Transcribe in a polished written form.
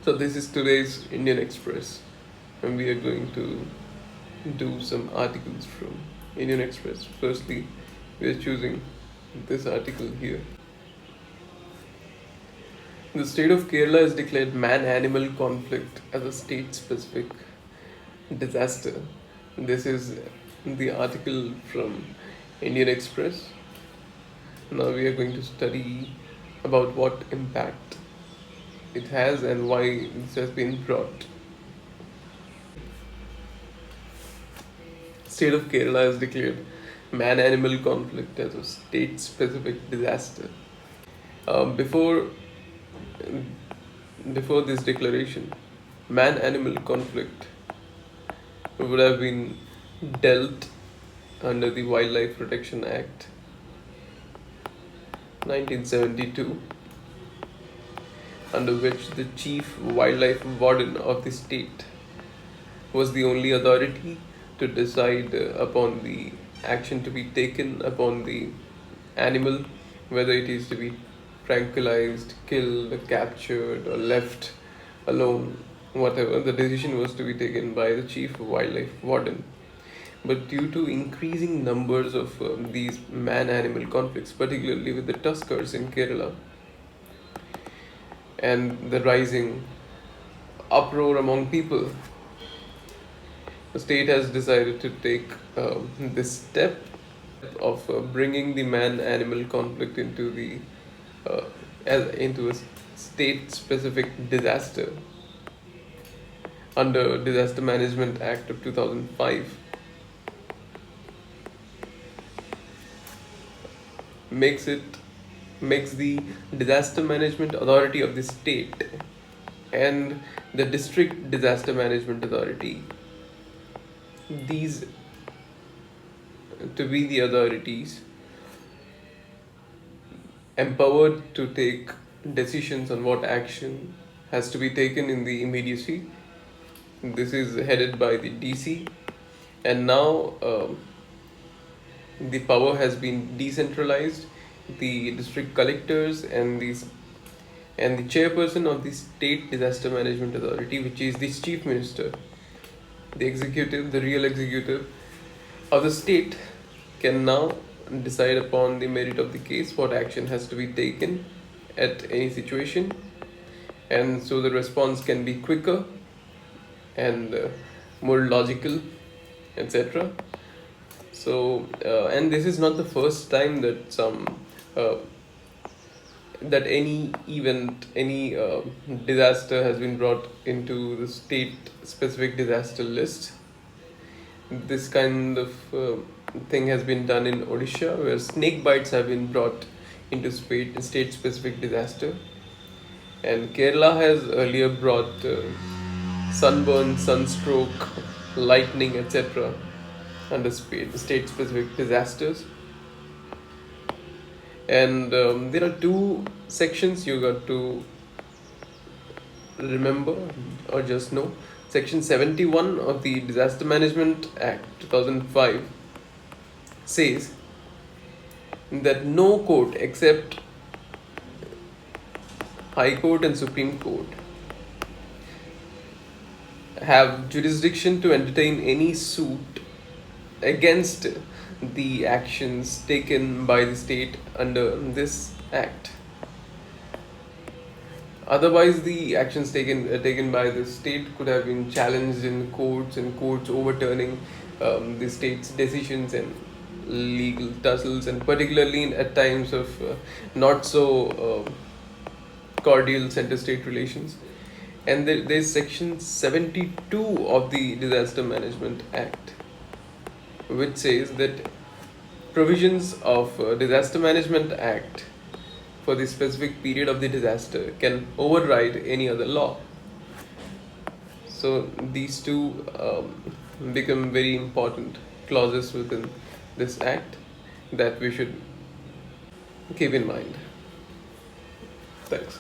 So this is today's Indian Express, and we are going to do some articles from Indian Express. Firstly, we are choosing this article here. The state of Kerala has declared man-animal conflict as a state-specific disaster. This is the article from Indian Express. Now we are going to study about what impact it has and why this has been brought. State of Kerala has declared man-animal conflict as a state-specific disaster. Before this declaration, man-animal conflict would have been dealt under the Wildlife Protection Act 1972, under which the chief wildlife warden of the state was the only authority to decide upon the action to be taken upon the animal, whether it is to be tranquilized, killed, captured, or left alone, whatever. The decision was to be taken by the chief wildlife warden. But due to increasing numbers of these man-animal conflicts, particularly with the tuskers in Kerala, and the rising uproar among people, the state has decided to take this step of bringing the man-animal conflict into a state-specific disaster under Disaster Management Act of 2005. Makes the Disaster Management Authority of the state and the District Disaster Management Authority, these to be the authorities empowered to take decisions on what action has to be taken in the immediacy. This is headed by the DC, and now the power has been decentralized. The district collectors and the chairperson of the State Disaster Management Authority, which is the chief minister, the executive, the real executive of the state, can now decide upon the merit of the case what action has to be taken at any situation, and so the response can be quicker and more logical, etc. So, and this is not the first time that any event, any disaster has been brought into the state-specific disaster list. This kind of thing has been done in Odisha, where snake bites have been brought into state-specific disaster, and Kerala has earlier brought sunburn, sunstroke, lightning, etc. under state-specific disasters. And there are two sections you got to remember or just know. Section 71 of the Disaster Management Act 2005 says that no court except High Court and Supreme Court have jurisdiction to entertain any suit against the actions taken by the state under this act. Otherwise, the actions taken by the state could have been challenged in courts, and courts overturning the state's decisions, and legal tussles, and particularly at times of not so cordial center-state relations. And there's section 72 of the Disaster Management Act, which says that provisions of Disaster Management Act for the specific period of the disaster can override any other law. So these two become very important clauses within this act that we should keep in mind. Thanks.